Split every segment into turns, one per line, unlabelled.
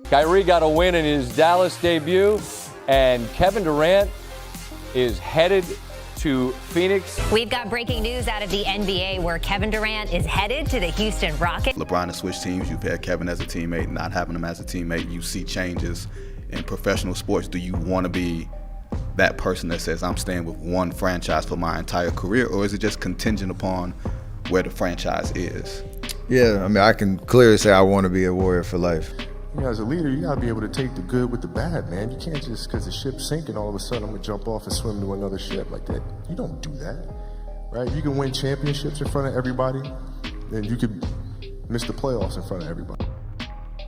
Kyrie got a win in his Dallas debut, and Kevin Durant is headed to Phoenix.
We've got breaking news out of the NBA where Kevin Durant is headed to the Houston Rockets.
LeBron has switched teams. You've had Kevin as a teammate, not having him as a teammate. You see changes in professional sports. Do you want to be that person that says, I'm staying with one franchise for my entire career, or is it just contingent upon where the franchise is?
Yeah, I mean, I can clearly say I want to be a Warrior for life.
You know, as a leader, you gotta be able to take the good with the bad, man. You can't just, because the ship's sinking, all of a sudden I'm gonna jump off and swim to another ship like that. You don't do that, right? You can win championships in front of everybody, then you could miss the playoffs in front of everybody.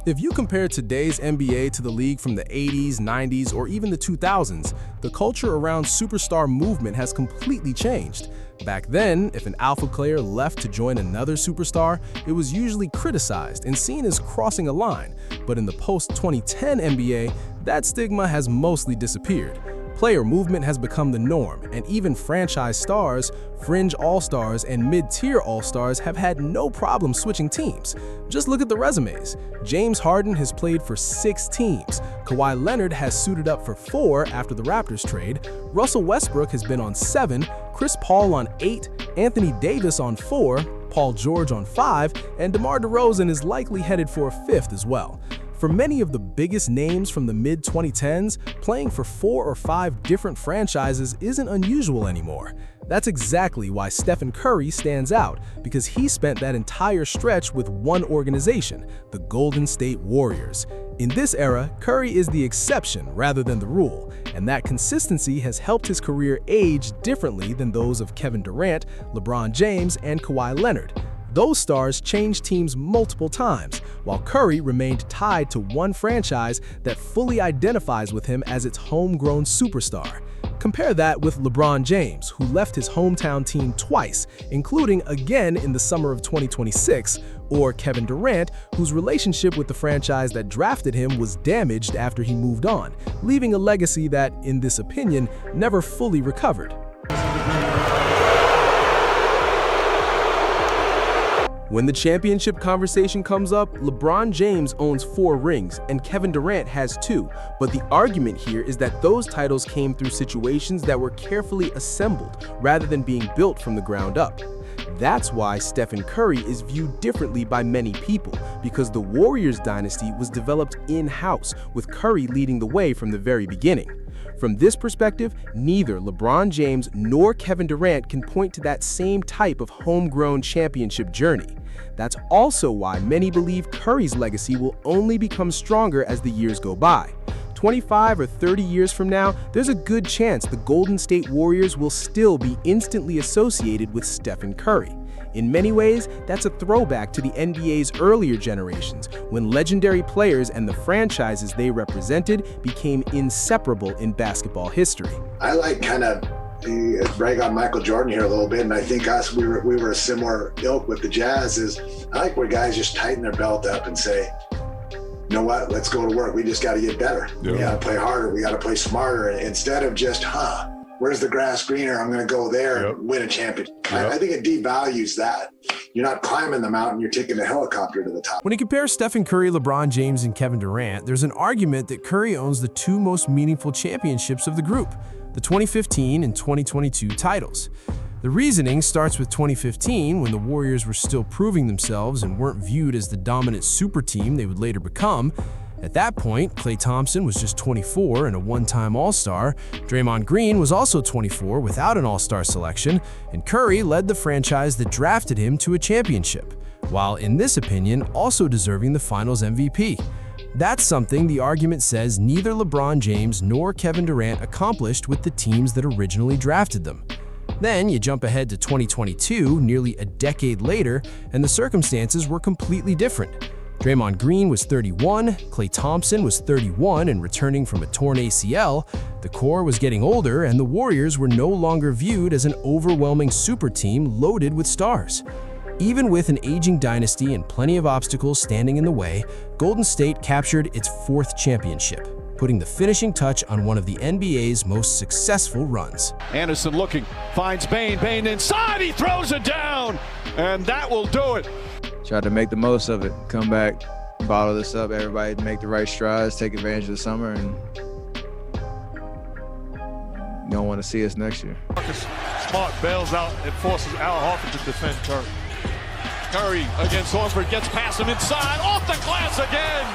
If you compare today's NBA to the league from the 80s, 90s, or even the 2000s, the culture around superstar movement has completely changed. Back then, if an alpha player left to join another superstar, it was usually criticized and seen as crossing a line. But in the post-2010 NBA, that stigma has mostly disappeared. Player movement has become the norm, and even franchise stars, fringe all-stars, and mid-tier all-stars have had no problem switching teams. Just look at the resumes. James Harden has played for 6 teams. Kawhi Leonard has suited up for 4 after the Raptors trade. Russell Westbrook has been on 7, Chris Paul on 8, Anthony Davis on 4, Paul George on 5, and DeMar DeRozan is likely headed for a 5th as well. For many of the biggest names from the mid-2010s, playing for 4 or 5 different franchises isn't unusual anymore. That's exactly why Stephen Curry stands out, because he spent that entire stretch with one organization, the Golden State Warriors. In this era, Curry is the exception rather than the rule, and that consistency has helped his career age differently than those of Kevin Durant, LeBron James, and Kawhi Leonard. Those stars changed teams multiple times, while Curry remained tied to one franchise that fully identifies with him as its homegrown superstar. Compare that with LeBron James, who left his hometown team twice, including again in the summer of 2026, or Kevin Durant, whose relationship with the franchise that drafted him was damaged after he moved on, leaving a legacy that, in this opinion, never fully recovered. When the championship conversation comes up, LeBron James owns 4 rings and Kevin Durant has 2, but the argument here is that those titles came through situations that were carefully assembled rather than being built from the ground up. That's why Stephen Curry is viewed differently by many people, because the Warriors dynasty was developed in-house, with Curry leading the way from the very beginning. From this perspective, neither LeBron James nor Kevin Durant can point to that same type of homegrown championship journey. That's also why many believe Curry's legacy will only become stronger as the years go by. 25 or 30 years from now, there's a good chance the Golden State Warriors will still be instantly associated with Stephen Curry. In many ways, that's a throwback to the NBA's earlier generations, when legendary players and the franchises they represented became inseparable in basketball history.
I like kind of brag on Michael Jordan here a little bit, and I think we were a similar ilk with the Jazz. Is I like where guys just tighten their belt up and say, you know what, let's go to work. We just got to get better. Yeah. We got to play harder. We got to play smarter. Instead of just, where's the grass greener? I'm going to go there and win a championship. Yep. I think it devalues that. You're not climbing the mountain, you're taking a helicopter to the top.
When you compare Stephen Curry, LeBron James, and Kevin Durant, there's an argument that Curry owns the 2 most meaningful championships of the group, the 2015 and 2022 titles. The reasoning starts with 2015, when the Warriors were still proving themselves and weren't viewed as the dominant super team they would later become. At that point, Klay Thompson was just 24 and a one-time All-Star, Draymond Green was also 24 without an All-Star selection, and Curry led the franchise that drafted him to a championship, while in this opinion also deserving the Finals MVP. That's something the argument says neither LeBron James nor Kevin Durant accomplished with the teams that originally drafted them. Then you jump ahead to 2022, nearly a decade later, and the circumstances were completely different. Draymond Green was 31, Klay Thompson was 31 and returning from a torn ACL, the core was getting older, and the Warriors were no longer viewed as an overwhelming super team loaded with stars. Even with an aging dynasty and plenty of obstacles standing in the way, Golden State captured its 4th championship, putting the finishing touch on one of the NBA's most successful runs.
Anderson looking, finds Bane inside, he throws it down, and that will do it.
Tried to make the most of it, come back, bottle this up. Everybody make the right strides, take advantage of the summer, and you don't want to see us next year.
Marcus Smart bails out and forces Al Horford to defend Curry. Curry against Horford, gets past him inside, off the glass again.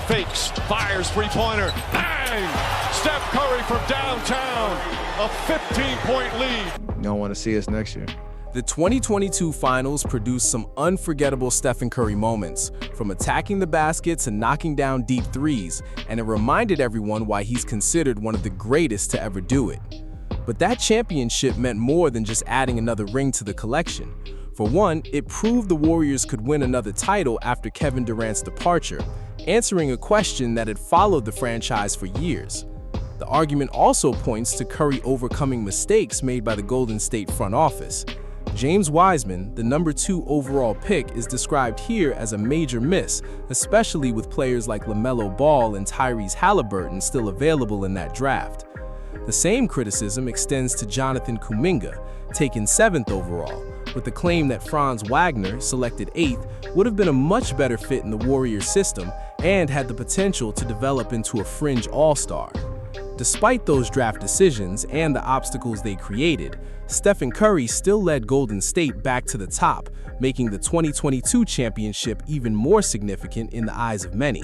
Fakes, fires, three-pointer, bang! Steph Curry from downtown, a 15-point lead.
You don't want to see us next year.
The 2022 finals produced some unforgettable Stephen Curry moments, from attacking the basket to knocking down deep threes, and it reminded everyone why he's considered one of the greatest to ever do it. But that championship meant more than just adding another ring to the collection. For one, it proved the Warriors could win another title after Kevin Durant's departure, answering a question that had followed the franchise for years. The argument also points to Curry overcoming mistakes made by the Golden State front office. James Wiseman, the #2 overall pick, is described here as a major miss, especially with players like LaMelo Ball and Tyrese Halliburton still available in that draft. The same criticism extends to Jonathan Kuminga, taken 7th overall, with the claim that Franz Wagner, selected 8th, would have been a much better fit in the Warriors system and had the potential to develop into a fringe all-star. Despite those draft decisions and the obstacles they created, Stephen Curry still led Golden State back to the top, making the 2022 championship even more significant in the eyes of many.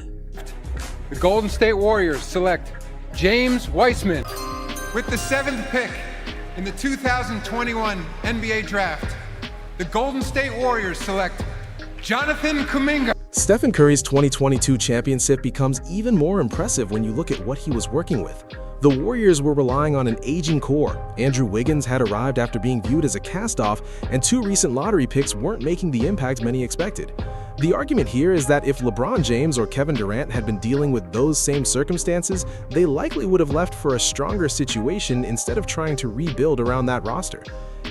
The Golden State Warriors select James Wiseman.
With the 7th pick in the 2021 NBA Draft, the Golden State Warriors select Jonathan Kuminga.
Stephen Curry's 2022 championship becomes even more impressive when you look at what he was working with. The Warriors were relying on an aging core. Andrew Wiggins had arrived after being viewed as a cast-off, and 2 recent lottery picks weren't making the impact many expected. The argument here is that if LeBron James or Kevin Durant had been dealing with those same circumstances, they likely would have left for a stronger situation instead of trying to rebuild around that roster.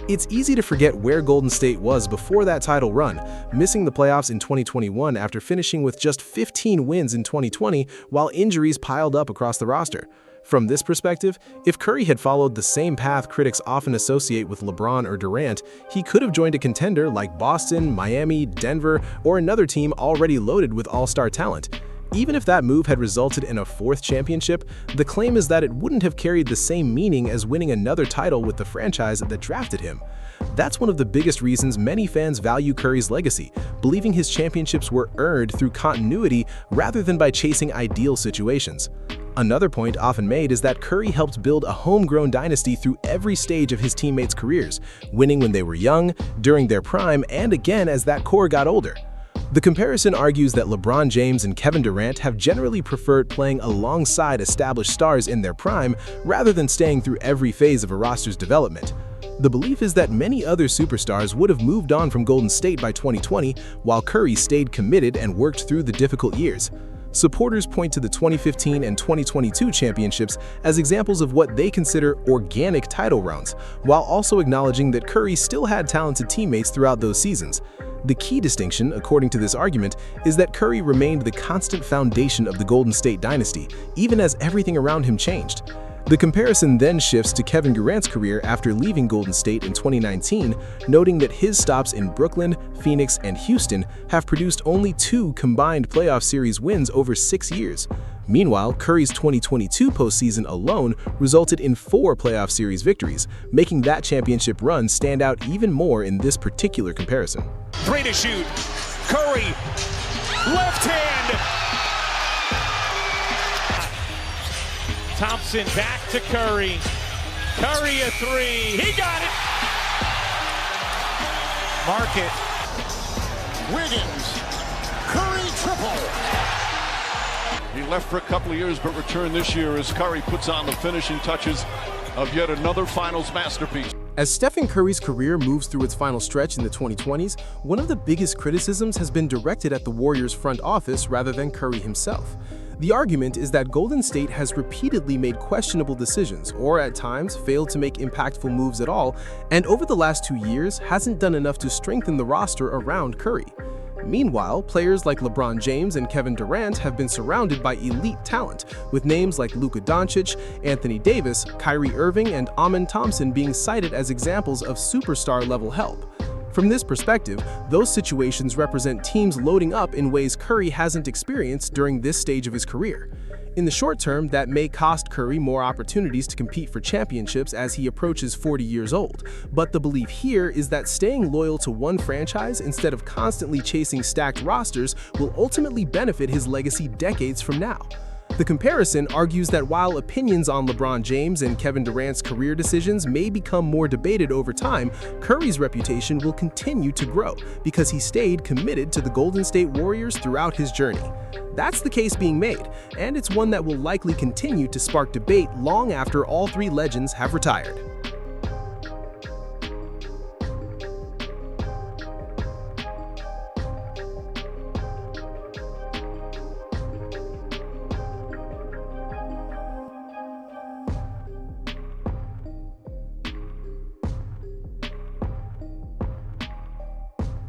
It's easy to forget where Golden State was before that title run, missing the playoffs in 2021 after finishing with just 15 wins in 2020 while injuries piled up across the roster. From this perspective, if Curry had followed the same path critics often associate with LeBron or Durant, he could have joined a contender like Boston, Miami, Denver, or another team already loaded with all-star talent. Even if that move had resulted in a 4th championship, the claim is that it wouldn't have carried the same meaning as winning another title with the franchise that drafted him. That's one of the biggest reasons many fans value Curry's legacy, believing his championships were earned through continuity rather than by chasing ideal situations. Another point often made is that Curry helped build a homegrown dynasty through every stage of his teammates' careers, winning when they were young, during their prime, and again as that core got older. The comparison argues that LeBron James and Kevin Durant have generally preferred playing alongside established stars in their prime rather than staying through every phase of a roster's development. The belief is that many other superstars would have moved on from Golden State by 2020, while Curry stayed committed and worked through the difficult years. Supporters point to the 2015 and 2022 championships as examples of what they consider organic title runs, while also acknowledging that Curry still had talented teammates throughout those seasons. The key distinction, according to this argument, is that Curry remained the constant foundation of the Golden State dynasty, even as everything around him changed. The comparison then shifts to Kevin Durant's career after leaving Golden State in 2019, noting that his stops in Brooklyn, Phoenix, and Houston have produced only 2 combined playoff series wins over 6 years. Meanwhile, Curry's 2022 postseason alone resulted in 4 playoff series victories, making that championship run stand out even more in this particular comparison.
3 to shoot. Curry, left hand. Thompson back to Curry. Curry a 3. He got it. Market. Wiggins. Curry triple. He left for a couple of years but returned this year as Curry puts on the finishing touches of yet another finals masterpiece.
As Stephen Curry's career moves through its final stretch in the 2020s, one of the biggest criticisms has been directed at the Warriors' front office rather than Curry himself. The argument is that Golden State has repeatedly made questionable decisions, or at times failed to make impactful moves at all, and over the last 2 years hasn't done enough to strengthen the roster around Curry. Meanwhile, players like LeBron James and Kevin Durant have been surrounded by elite talent, with names like Luka Doncic, Anthony Davis, Kyrie Irving, and Amen Thompson being cited as examples of superstar-level help. From this perspective, those situations represent teams loading up in ways Curry hasn't experienced during this stage of his career. In the short term, that may cost Curry more opportunities to compete for championships as he approaches 40 years old. But the belief here is that staying loyal to one franchise instead of constantly chasing stacked rosters will ultimately benefit his legacy decades from now. The comparison argues that while opinions on LeBron James and Kevin Durant's career decisions may become more debated over time, Curry's reputation will continue to grow because he stayed committed to the Golden State Warriors throughout his journey. That's the case being made, and it's one that will likely continue to spark debate long after all three legends have retired.